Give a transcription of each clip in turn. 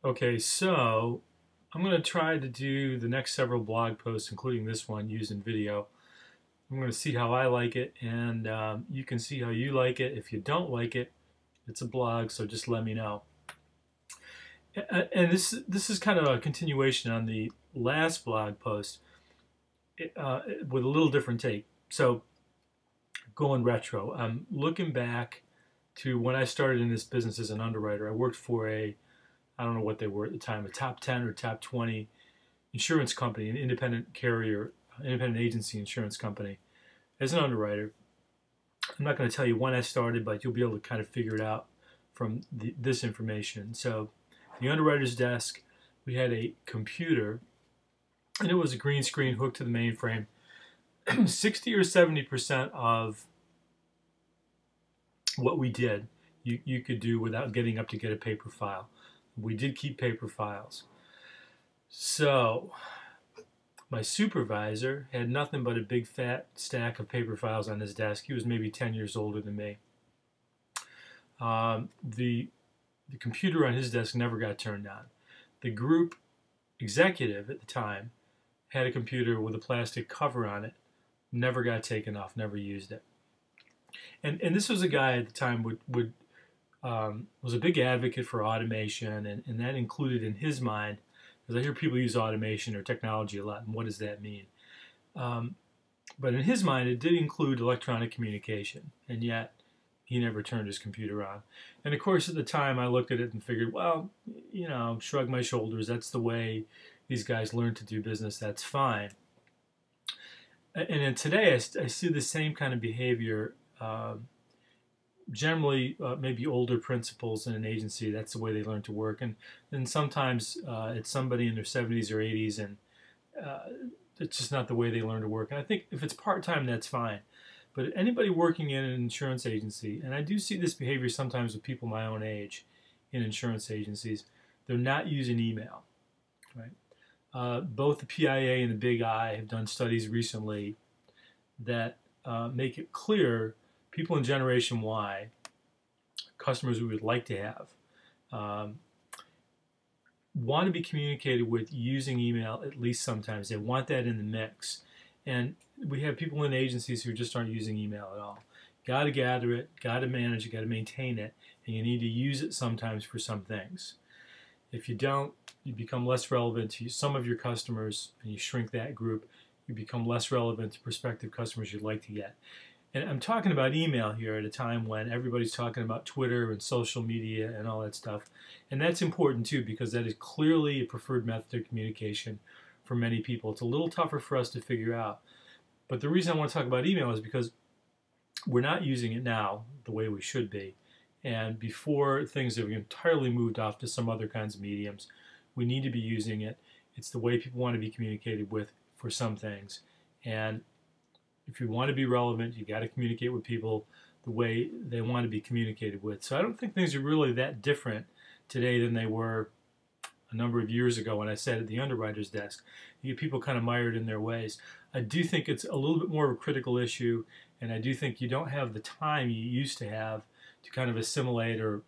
Okay, so I'm going to try to do the next several blog posts, including this one, using video. I'm going to see how I like it, and you can see how you like it. If you don't like it, it's a blog, so just let me know. And this is kind of a continuation on the last blog post with a little different take. So going retro, I'm looking back to when I started in this business as an underwriter. I worked for I don't know what they were at the time, a top 10 or top 20 insurance company, an independent carrier, independent agency insurance company, as an underwriter. I'm not going to tell you when I started, but you'll be able to kind of figure it out from this information. So, the underwriter's desk, we had a computer, and it was a green screen hooked to the mainframe. 60 or 70% of what we did, you could do without getting up to get a paper file. We did keep paper files. So, my supervisor had nothing but a big fat stack of paper files on his desk. He was maybe 10 years older than me. The computer on his desk never got turned on. The group executive at the time had a computer with a plastic cover on it, never got taken off, never used it. And this was a guy at the time was a big advocate for automation, and that included in his mind, because I hear people use automation or technology a lot, and what does that mean? But in his mind, it did include electronic communication, and yet he never turned his computer on. And of course, at the time, I looked at it and figured, well, you know, shrug my shoulders. That's the way these guys learn to do business. That's fine. And then today, I see the same kind of behavior. Generally, maybe older principals in an agency, that's the way they learn to work. And then sometimes it's somebody in their 70s or 80s, and it's just not the way they learn to work. And I think if it's part-time, that's fine. But anybody working in an insurance agency, and I do see this behavior sometimes with people my own age in insurance agencies, they're not using email, right? Both the PIA and the Big I have done studies recently that make it clear people in Generation Y, customers we would like to have, want to be communicated with using email at least sometimes. They want that in the mix. And we have people in agencies who just aren't using email at all. Got to gather it, got to manage it, got to maintain it, and you need to use it sometimes for some things. If you don't, you become less relevant to some of your customers, and you shrink that group. You become less relevant to prospective customers you'd like to get. And I'm talking about email here at a time when everybody's talking about Twitter and social media and all that stuff. And that's important too, because that is clearly a preferred method of communication for many people. It's a little tougher for us to figure out. But the reason I want to talk about email is because we're not using it now the way we should be. And before things have entirely moved off to some other kinds of mediums, we need to be using it. It's the way people want to be communicated with for some things. And if you want to be relevant, you got to communicate with people the way they want to be communicated with. So I don't think things are really that different today than they were a number of years ago when I sat at the underwriter's desk. You get people kind of mired in their ways. I do think it's a little bit more of a critical issue, and I do think you don't have the time you used to have to kind of assimilate or,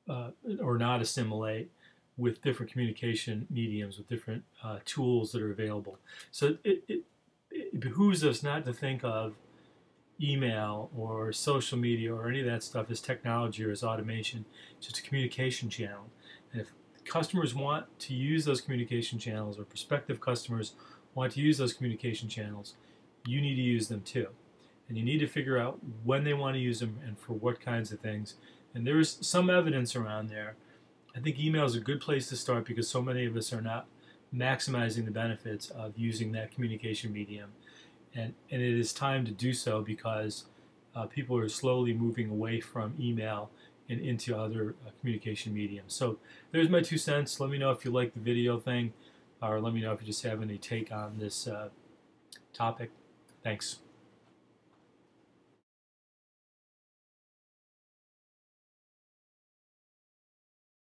or not assimilate with different communication mediums, with different tools that are available. So it behooves us not to think of email or social media or any of that stuff as technology or as automation. It's just a communication channel. And if customers want to use those communication channels, or prospective customers want to use those communication channels, you need to use them too. And you need to figure out when they want to use them and for what kinds of things. And there's some evidence around there. I think email is a good place to start because so many of us are not maximizing the benefits of using that communication medium. And it is time to do so because people are slowly moving away from email and into other communication mediums. So there's my 2 cents. Let me know if you like the video thing, or let me know if you just have any take on this topic. Thanks.